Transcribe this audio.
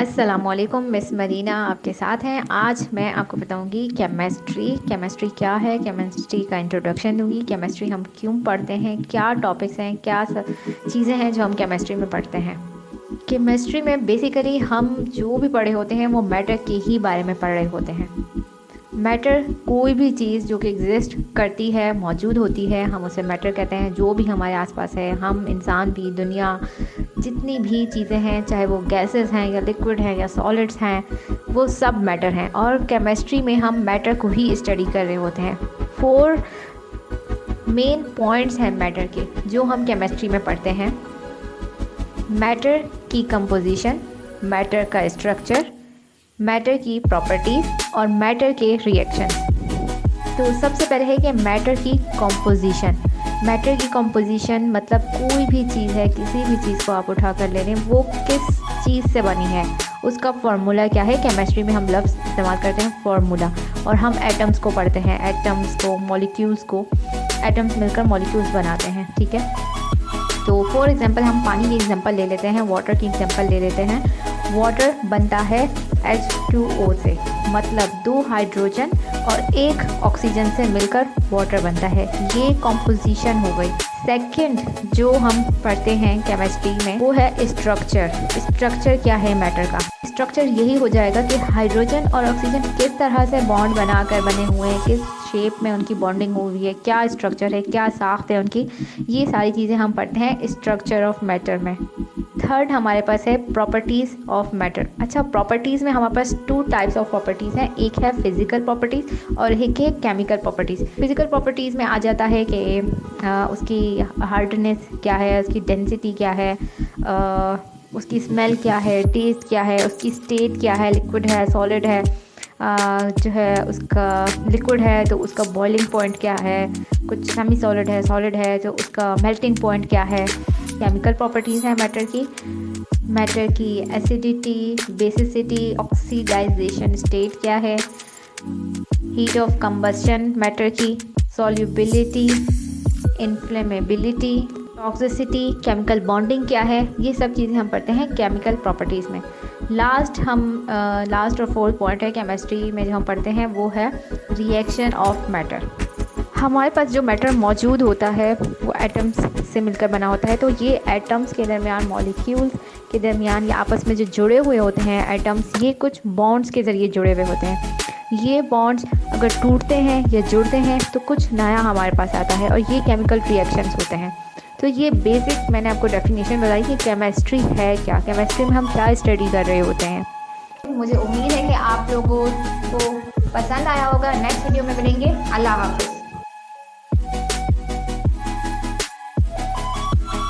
अस्सलामुअलैकुम, मिस मरीना आपके साथ हैं। आज मैं आपको बताऊंगी केमिस्ट्री क्या है, केमिस्ट्री का इंट्रोडक्शन दूंगी। केमिस्ट्री हम क्यों पढ़ते हैं, क्या टॉपिक्स हैं, क्या चीज़ें हैं जो हम केमिस्ट्री में पढ़ते हैं। केमिस्ट्री में बेसिकली हम जो भी पढ़े होते हैं वो मैटर के ही बारे में पढ़ रहे होते हैं। मैटर कोई भी चीज़ जो कि एग्जिस्ट करती है, मौजूद होती है, हम उसे मैटर कहते हैं। जो भी हमारे आसपास है, हम इंसान भी, दुनिया, जितनी भी चीज़ें हैं, चाहे वो गैसेस हैं या लिक्विड हैं या सॉलिड्स हैं, वो सब मैटर हैं। और केमिस्ट्री में हम मैटर को ही स्टडी कर रहे होते हैं। 4 मेन पॉइंट्स हैं मैटर के जो हम केमिस्ट्री में पढ़ते हैं। मैटर की कंपोजिशन, मैटर का स्ट्रक्चर, मैटर की प्रॉपर्टीज़ और मैटर के रिएक्शन। तो सबसे पहले है कि मैटर की कंपोजिशन। मैटर की कंपोजिशन मतलब कोई भी चीज़ है, किसी भी चीज़ को आप उठा कर ले लें, वो किस चीज़ से बनी है, उसका फार्मूला क्या है। केमिस्ट्री में हम लफ्ज़ इस्तेमाल करते हैं फार्मूला, और हम एटम्स को पढ़ते हैं, एटम्स को, मॉलिक्यूल्स को। एटम्स मिलकर मॉलिक्यूल्स बनाते हैं, ठीक है। तो फॉर एग्जांपल हम पानी की एग्जांपल ले लेते हैं, वाटर की एग्जांपल ले लेते हैं। वाटर बनता है H2O से, मतलब 2 हाइड्रोजन और 1 ऑक्सीजन से मिलकर वाटर बनता है। ये कॉम्पोजिशन हो गई। सेकंड जो हम पढ़ते हैं केमिस्ट्री में वो है स्ट्रक्चर। स्ट्रक्चर क्या है मैटर का? स्ट्रक्चर यही हो जाएगा कि हाइड्रोजन और ऑक्सीजन किस तरह से बॉन्ड बनाकर बने हुए हैं, किस शेप में उनकी बॉन्डिंग हुई है, क्या स्ट्रक्चर है, क्या साख्त है उनकी। ये सारी चीज़ें हम पढ़ते हैं स्ट्रक्चर ऑफ मैटर में। थर्ड हमारे पास है प्रॉपर्टीज़ ऑफ मैटर। अच्छा, प्रॉपर्टीज़ में हमारे पास 2 टाइप्स ऑफ प्रॉपर्टीज़ हैं। एक है फिज़िकल प्रॉपर्टीज़ और एक है केमिकल प्रॉपर्टीज़। फिज़िकल प्रॉपर्टीज़ में आ जाता है कि उसकी हार्डनेस क्या है, उसकी डेंसिटी क्या है, उसकी स्मेल क्या है, टेस्ट क्या है, उसकी स्टेट क्या है, लिक्विड है, सॉलिड है, जो है उसका लिक्विड है तो उसका बॉइलिंग पॉइंट क्या है, कुछ सेमी सॉलिड है तो उसका मेल्टिंग पॉइंट क्या है। केमिकल प्रॉपर्टीज़ हैं मैटर की एसिडिटी, बेसिसिटी, ऑक्सीडाइजेशन स्टेट क्या है, हीट ऑफ कंबस्शन मैटर की, सॉल्युबिलिटी, इन्फ्लेमेबिलिटी, टॉक्सिसिटी, केमिकल बॉन्डिंग क्या है। ये सब चीज़ें हम पढ़ते हैं केमिकल प्रॉपर्टीज़ में। लास्ट और फोर्थ पॉइंट है केमिस्ट्री में जो हम पढ़ते हैं वो है रिएक्शन ऑफ मैटर। हमारे पास जो मैटर मौजूद होता है वो एटम्स से मिलकर बना होता है। तो ये एटम्स के दरमियान, मॉलिक्यूल्स के दरमियान, या आपस में जो जुड़े हुए होते हैं एटम्स, ये कुछ बॉन्ड्स के ज़रिए जुड़े हुए होते हैं। ये बॉन्ड्स अगर टूटते हैं या जुड़ते हैं तो कुछ नया हमारे पास आता है, और ये केमिकल रिएक्शंस होते हैं। तो ये बेसिक मैंने आपको डेफिनेशन बताई कि केमिस्ट्री है क्या, केमिस्ट्री में हम क्या स्टडी कर रहे होते हैं। मुझे उम्मीद है कि आप लोगों को पसंद आया होगा। नेक्स्ट वीडियो में मिलेंगे। अल्लाह हाफ़िज़।